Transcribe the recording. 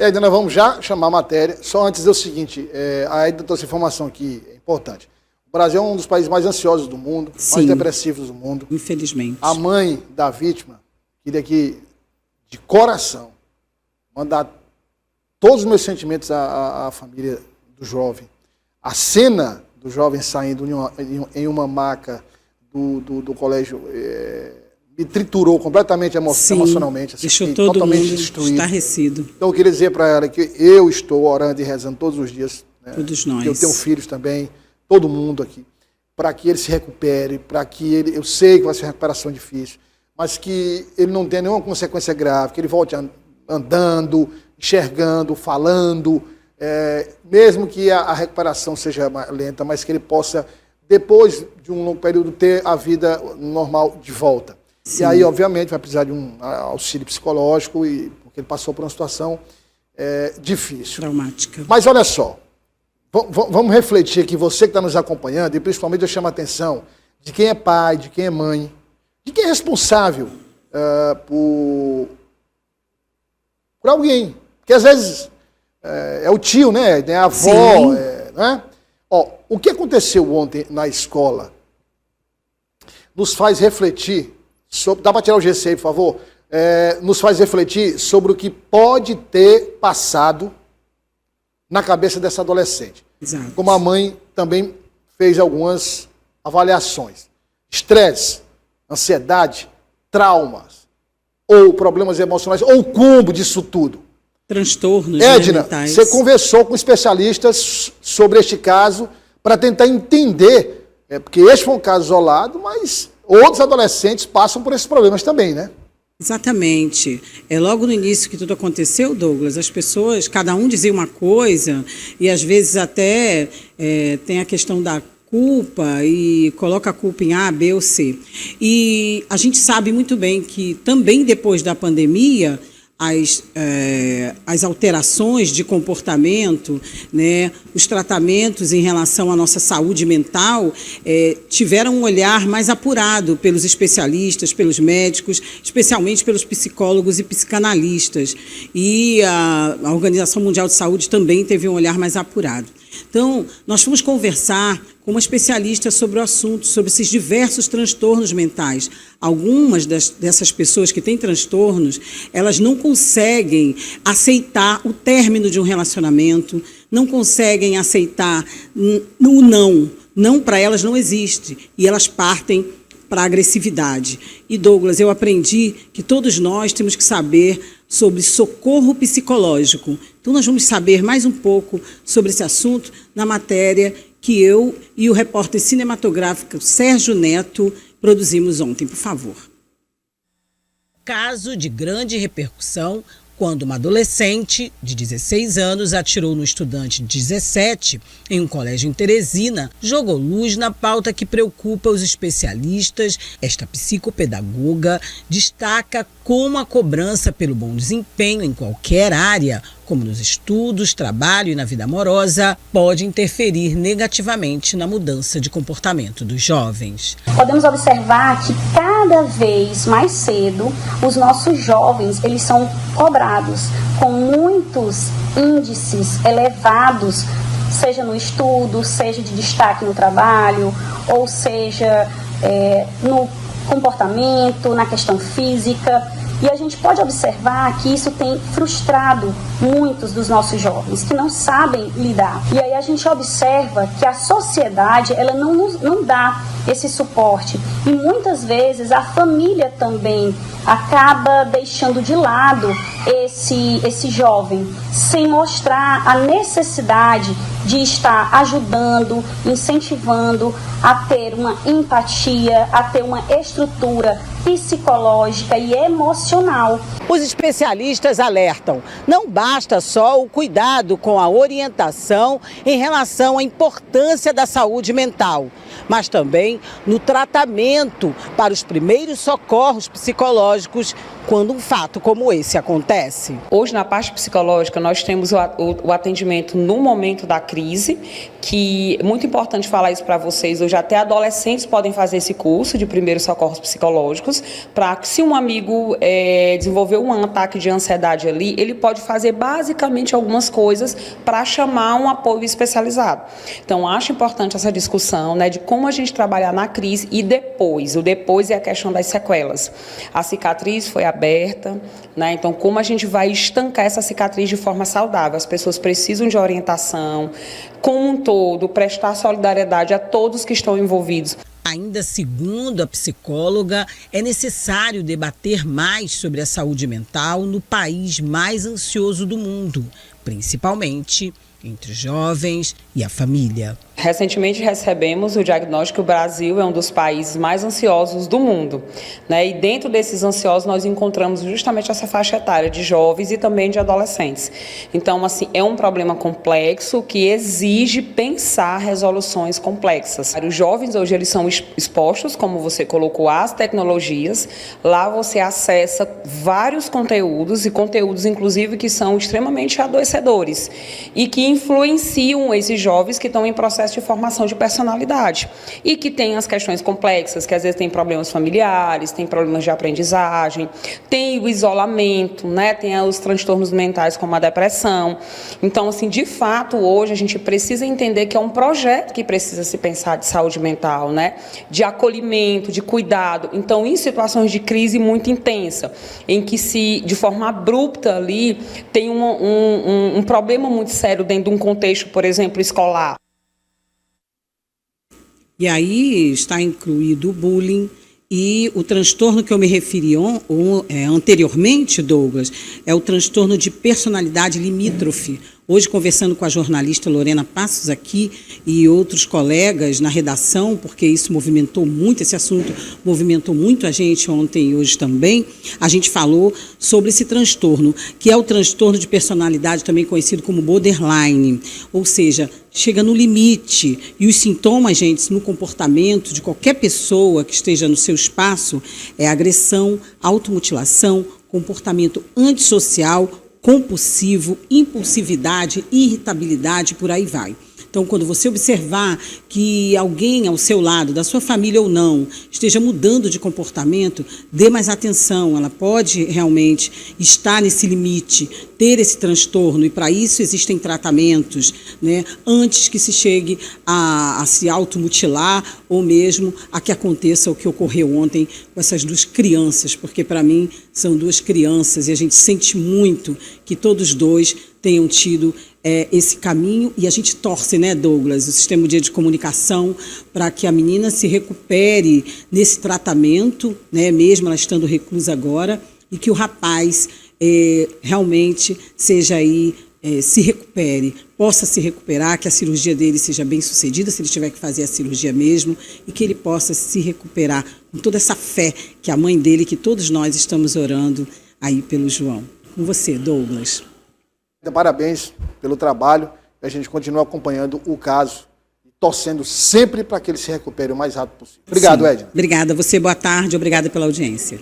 E aí, nós vamos já chamar a matéria. Só antes é o seguinte, ainda trouxe informação aqui, é importante. O Brasil é um dos países mais ansiosos do mundo, mais depressivos do mundo. Infelizmente. A mãe da vítima queria que, de coração, mandar todos os meus sentimentos à família do jovem. A cena do jovem saindo em uma maca do colégio me triturou completamente emocionalmente. Deixou todo totalmente mundo destruído. Estarrecido. Então eu queria dizer para ela que eu estou orando e rezando todos os dias. Né? Todos nós. Eu tenho filhos também, todo mundo aqui, para que ele se recupere, para que ele, eu sei que vai ser uma recuperação difícil, mas que ele não tenha nenhuma consequência grave, que ele volte andando, enxergando, falando, mesmo que a recuperação seja lenta, mas que ele possa, depois de um longo período, ter a vida normal de volta. Sim. E aí, obviamente, vai precisar de um auxílio psicológico, porque ele passou por uma situação difícil. Traumática. Mas olha só, vamos refletir aqui, você que está nos acompanhando, e principalmente eu chamo a atenção de quem é pai, de quem é mãe, de quem é responsável por alguém. Porque às vezes é o tio, né? É a avó, né? Ó, o que aconteceu ontem na escola nos faz refletir sobre... Dá para tirar o GC aí, por favor? Nos faz refletir sobre o que pode ter passado na cabeça dessa adolescente. Exato. Como a mãe também fez algumas avaliações. Estresse, ansiedade, traumas, ou problemas emocionais, ou o combo disso tudo. Transtornos Edna, mentais. você conversou com especialistas sobre este caso para tentar entender, porque este foi um caso isolado, mas outros adolescentes passam por esses problemas também, né? Exatamente. Logo no início que tudo aconteceu, Douglas, as pessoas, cada um dizia uma coisa, e às vezes até tem a questão da culpa e coloca a culpa em A, B ou C. E a gente sabe muito bem que também depois da pandemia, as alterações de comportamento, né, os tratamentos em relação à nossa saúde mental tiveram um olhar mais apurado pelos especialistas, pelos médicos, especialmente pelos psicólogos e psicanalistas. E a Organização Mundial de Saúde também teve um olhar mais apurado. Então, nós fomos conversar com uma especialista sobre o assunto, sobre esses diversos transtornos mentais. Algumas dessas pessoas que têm transtornos, elas não conseguem aceitar o término de um relacionamento, não conseguem aceitar o não. Não, para elas não existe. E elas partem para a agressividade. E, Douglas, eu aprendi que todos nós temos que saber sobre socorro psicológico. Então, nós vamos saber mais um pouco sobre esse assunto na matéria que eu e o repórter cinematográfico Sérgio Neto produzimos ontem. Por favor. Caso de grande repercussão quando uma adolescente de 16 anos atirou no estudante de 17 em um colégio em Teresina, jogou luz na pauta que preocupa os especialistas. Esta psicopedagoga destaca como a cobrança pelo bom desempenho em qualquer área, como nos estudos, trabalho e na vida amorosa, pode interferir negativamente na mudança de comportamento dos jovens. Podemos observar que cada vez mais cedo os nossos jovens eles são cobrados com muitos índices elevados, seja no estudo, seja de destaque no trabalho, ou seja no comportamento, na questão física. E a gente pode observar que isso tem frustrado muitos dos nossos jovens, que não sabem lidar. E aí a gente observa que a sociedade ela não dá esse suporte. E muitas vezes a família também acaba deixando de lado esse jovem, sem mostrar a necessidade de estar ajudando, incentivando a ter uma empatia, a ter uma estrutura psicológica e emocional. Os especialistas alertam, não basta só o cuidado com a orientação em relação à importância da saúde mental, mas também no tratamento para os primeiros socorros psicológicos quando um fato como esse acontece? Hoje, na parte psicológica, nós temos o atendimento no momento da crise, que é muito importante falar isso para vocês. Hoje, até adolescentes podem fazer esse curso de primeiros socorros psicológicos, para que, se um amigo desenvolver um ataque de ansiedade ali, ele pode fazer basicamente algumas coisas para chamar um apoio especializado. Então, acho importante essa discussão, né, de como a gente trabalhar na crise e depois. O depois é a questão das sequelas. A cicatriz foi aberta, né? Então, como a gente vai estancar essa cicatriz de forma saudável? As pessoas precisam de orientação, como um todo, prestar solidariedade a todos que estão envolvidos. Ainda segundo a psicóloga, é necessário debater mais sobre a saúde mental no país mais ansioso do mundo, principalmente entre os jovens e a família. Recentemente recebemos o diagnóstico que o Brasil é um dos países mais ansiosos do mundo, né? E dentro desses ansiosos nós encontramos justamente essa faixa etária de jovens e também de adolescentes. Então, assim, é um problema complexo que exige pensar resoluções complexas. Os jovens hoje eles são expostos, como você colocou, às tecnologias. Lá você acessa vários conteúdos e conteúdos inclusive que são extremamente adoecedores e que influenciam esses jovens que estão em processo de formação de personalidade e que tem as questões complexas, que às vezes tem problemas familiares, tem problemas de aprendizagem, tem o isolamento, né? Tem os transtornos mentais como a depressão. Então, assim, de fato, hoje a gente precisa entender que é um projeto que precisa se pensar de saúde mental, né? De acolhimento, de cuidado. Então, em situações de crise muito intensa, em que se, de forma abrupta ali, tem um problema muito sério dentro de um contexto, por exemplo, escolar. E aí está incluído o bullying e o transtorno que eu me referi anteriormente, Douglas, é o transtorno de personalidade limítrofe. Hoje, conversando com a jornalista Lorena Passos aqui e outros colegas na redação, porque isso movimentou muito, esse assunto movimentou muito a gente ontem e hoje também, a gente falou sobre esse transtorno, que é o transtorno de personalidade, também conhecido como borderline, ou seja, chega no limite. E os sintomas, gente, no comportamento de qualquer pessoa que esteja no seu espaço, é agressão, automutilação, comportamento antissocial, compulsivo, impulsividade, irritabilidade, por aí vai. Então, quando você observar que alguém ao seu lado, da sua família ou não, esteja mudando de comportamento, dê mais atenção. Ela pode realmente estar nesse limite, ter esse transtorno, e para isso existem tratamentos, né, antes que se chegue a se automutilar ou mesmo a que aconteça o que ocorreu ontem com essas duas crianças, porque para mim são duas crianças e a gente sente muito que todos dois tenham tido esse caminho, e a gente torce, né, Douglas, o Sistema Dia de Comunicação, para que a menina se recupere nesse tratamento, né, mesmo ela estando reclusa agora, e que o rapaz realmente seja aí, se recupere, possa se recuperar, que a cirurgia dele seja bem sucedida, se ele tiver que fazer a cirurgia mesmo, e que ele possa se recuperar com toda essa fé que a mãe dele, que todos nós estamos orando aí pelo João. Com você, Douglas. Parabéns pelo trabalho. A gente continua acompanhando o caso, torcendo sempre para que ele se recupere o mais rápido possível. Obrigado, Edna. Obrigada a você, boa tarde, obrigada pela audiência.